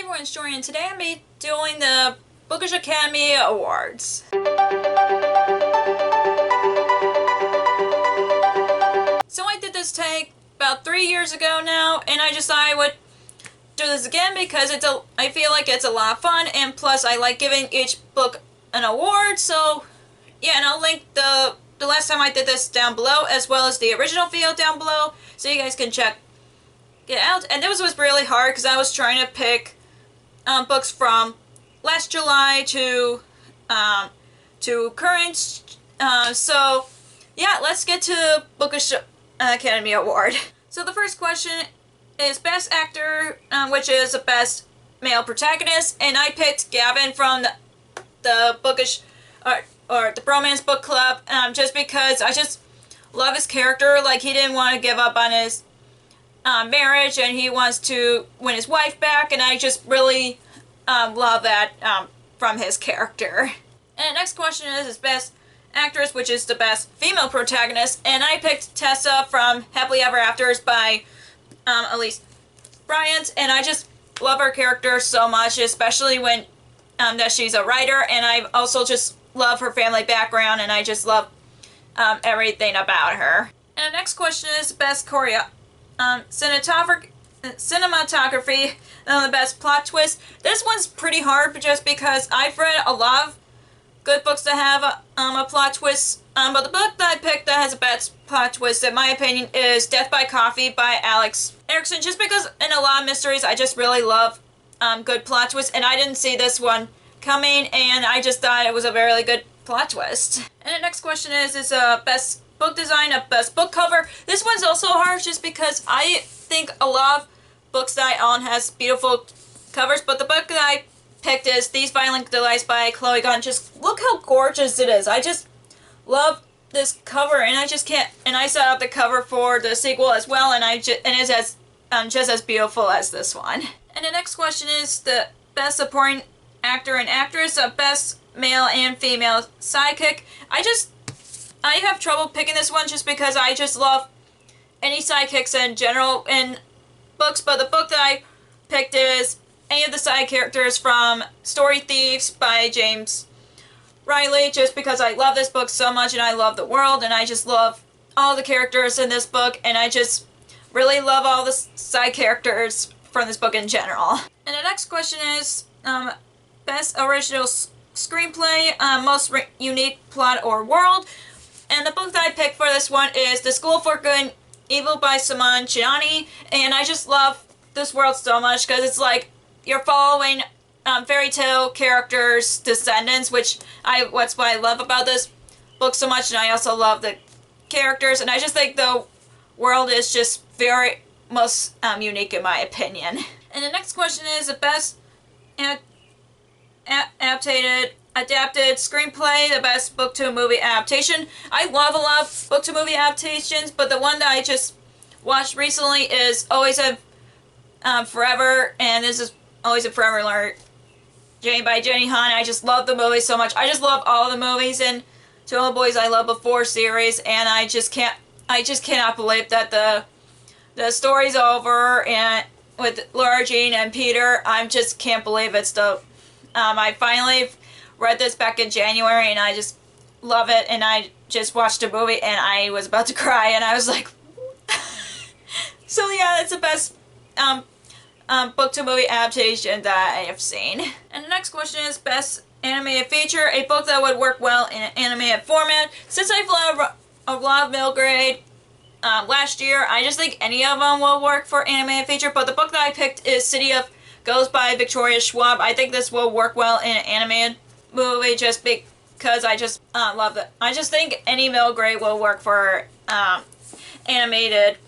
everyone, Story, and today I'm be doing the Bookish Academy Awards. So I did this take about 3 years ago now, and I decided I would do this again because I feel like it's a lot of fun, and plus I like giving each book an award. So yeah, and I'll link the last time I did this down below, as well as the original video down below, so you guys can check it out. And this was really hard because I was trying to pick books from last July to current. So yeah, let's get to Bookish Academy Award. So the first question is Best Actor, which is the Best Male Protagonist, and I picked Gavin from the Bookish or the Bromance Book Club, just because I just love his character. Like, he didn't want to give up on his marriage, and he wants to win his wife back, and I just really love that from his character. And the next question is Best Actress, which is the Best Female Protagonist, and I picked Tessa from Happily Ever Afters by Elise Bryant, and I just love her character so much, especially when that she's a writer, and I also just love her family background, and I just love everything about her. And the next question is Best Cinematography, the Best Plot Twist. This one's pretty hard just because I've read a lot of good books that have a plot twist, but the book that I picked that has a best plot twist, in my opinion, is Death by Coffee by Alex Erickson, just because in a lot of mysteries I just really love good plot twists, and I didn't see this one coming, and I just thought it was a very good plot twist. And the next question is Best Book Design, a Best Book Cover. This one's also hard just because I think a lot of books that I own has beautiful covers, but the book that I picked is These Violent Delights by Chloe Gunn. Just look how gorgeous it is. I just love this cover, and I just can't. And I set out the cover for the sequel as well, and it's as just as beautiful as this one. And the next question is the Best Supporting Actor and Actress, a Best Male and Female Sidekick. I have trouble picking this one just because I just love any sidekicks in general in books, but the book that I picked is any of the side characters from Story Thieves by James Riley, just because I love this book so much, and I love the world, and I just love all the characters in this book, and I just really love all the side characters from this book in general. And the next question is Best Original Screenplay, Most Unique Plot or World. And the book that I picked for this one is The School for Good and Evil by Simone Gianni, and I just love this world so much because it's like you're following fairy tale characters' descendants, what's what I love about this book so much, and I also love the characters, and I just think the world is just very most unique in my opinion. And the next question is the Best Adapted Screenplay, the Best Book to Movie Adaptation. I love a lot of book to movie adaptations, but the one that I just watched recently is Always a Forever, and this is Always a Forever by Jenny Han. I just love the movie so much. I just love all the movies in To All the Boys I Love Before series, and I just cannot believe that the story's over, and with Laura Jean and Peter, I just can't believe it's the I finally read this back in January, and I just love it, and I just watched the movie, and I was about to cry, and I was like so yeah, it's the best book to movie adaptation that I have seen. And the next question is Best Animated Feature, a book that would work well in an animated format. Since I've read a lot of middle grade last year, I just think any of them will work for animated feature, but the book that I picked is City of Ghosts by Victoria Schwab. I think this will work well in an animated movie just because I just love it. I just think any middle grade will work for animated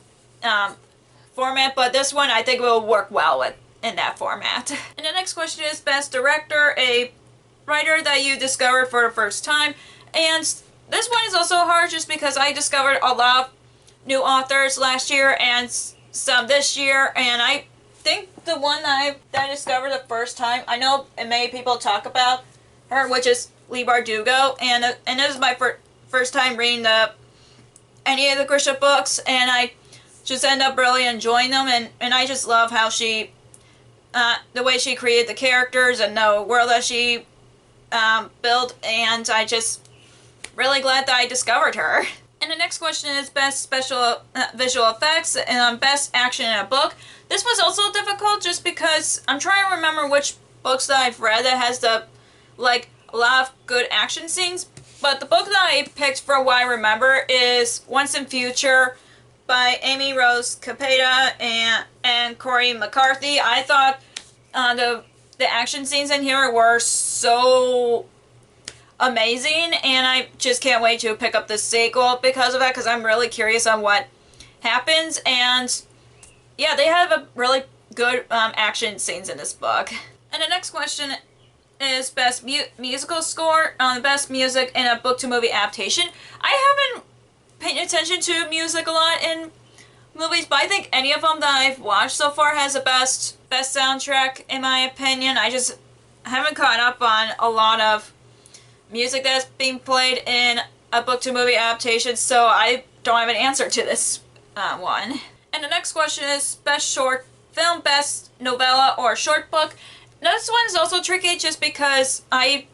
format, but this one I think will work well in that format. And the next question is Best Director, a writer that you discovered for the first time. And this one is also hard just because I discovered a lot of new authors last year and some this year, and I think the one that I discovered the first time, I know many people talk about her, which is Leigh Bardugo, and this is my first time reading any of the Grisha books, and I just end up really enjoying them, and I just love how she the way she created the characters and the world that she built, and I just really glad that I discovered her. And the next question is best special visual effects and best action in a book. This was also difficult just because I'm trying to remember which books that I've read that has a lot of good action scenes. But the book that I picked for what I remember is Once and Future by Amy Rose Capeta and Corey McCarthy. I thought the action scenes in here were so amazing, and I just can't wait to pick up the sequel because of that, because I'm really curious on what happens. And yeah, they have a really good action scenes in this book. And the next question is best musical score, best music in a book to movie adaptation. I haven't paid attention to music a lot in movies, but I think any of them that I've watched so far has the best soundtrack in my opinion. I just haven't caught up on a lot of music that's being played in a book to movie adaptation, so I don't have an answer to this one. And the next question is best short film, best novella or short book. This one's also tricky just because I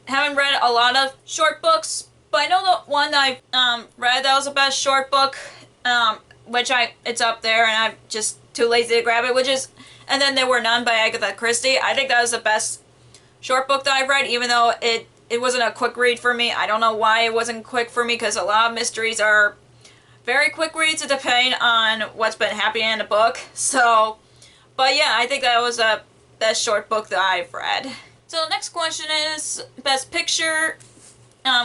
haven't read a lot of short books, but I know the one that I read that was the best short book, which it's up there and I'm just too lazy to grab it, And Then There Were None by Agatha Christie. I think that was the best short book that I've read, even though it wasn't a quick read for me. I don't know why it wasn't quick for me, because a lot of mysteries are very quick reads depending on what's been happening in the book. So, but yeah, I think that was the best short book that I've read. So the next question is best picture,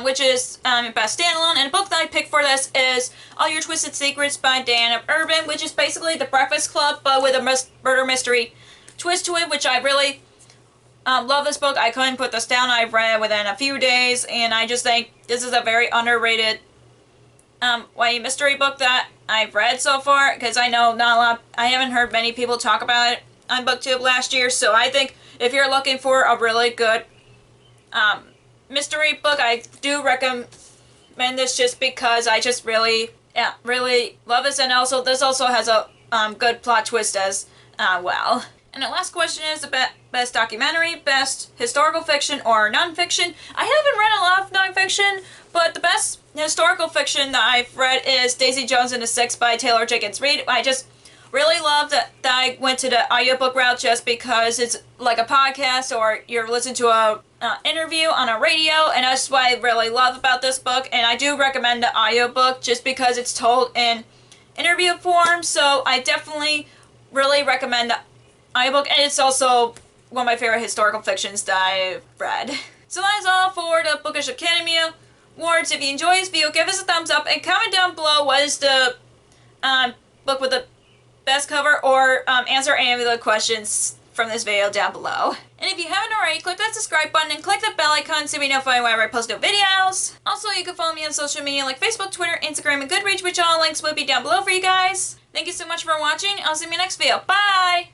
which is best standalone. And the book that I picked for this is All Your Twisted Secrets by Diana Urban, which is basically The Breakfast Club, but with a murder mystery twist to it, which I really love this book. I couldn't put this down. I've read it within a few days, and I just think this is a very underrated YA mystery book that I've read so far, because I know not a lot, I haven't heard many people talk about it on BookTube last year, so I think if you're looking for a really good mystery book, I do recommend this just because I just really love this, and also this also has a good plot twist as well. And the last question is the best documentary, best historical fiction or nonfiction. I haven't read a lot of nonfiction, but the best historical fiction that I've read is Daisy Jones and the Six by Taylor Jenkins Reid. I just really love that I went to the audiobook route just because it's like a podcast or you're listening to a interview on a radio, and that's what I really love about this book. And I do recommend the audiobook just because it's told in interview form, so I definitely really recommend the audiobook, and it's also one of my favorite historical fictions that I've read. So that is all for the Bookish Academy Awards. If you enjoy this video, give us a thumbs up and comment down below what is the book with the best cover, or answer any of the questions from this video down below. And if you haven't already, click that subscribe button and click that bell icon to be notified whenever I post new videos. Also, you can follow me on social media like Facebook, Twitter, Instagram, and Goodreads, which all links will be down below for you guys. Thank you so much for watching. I'll see you in my next video. Bye!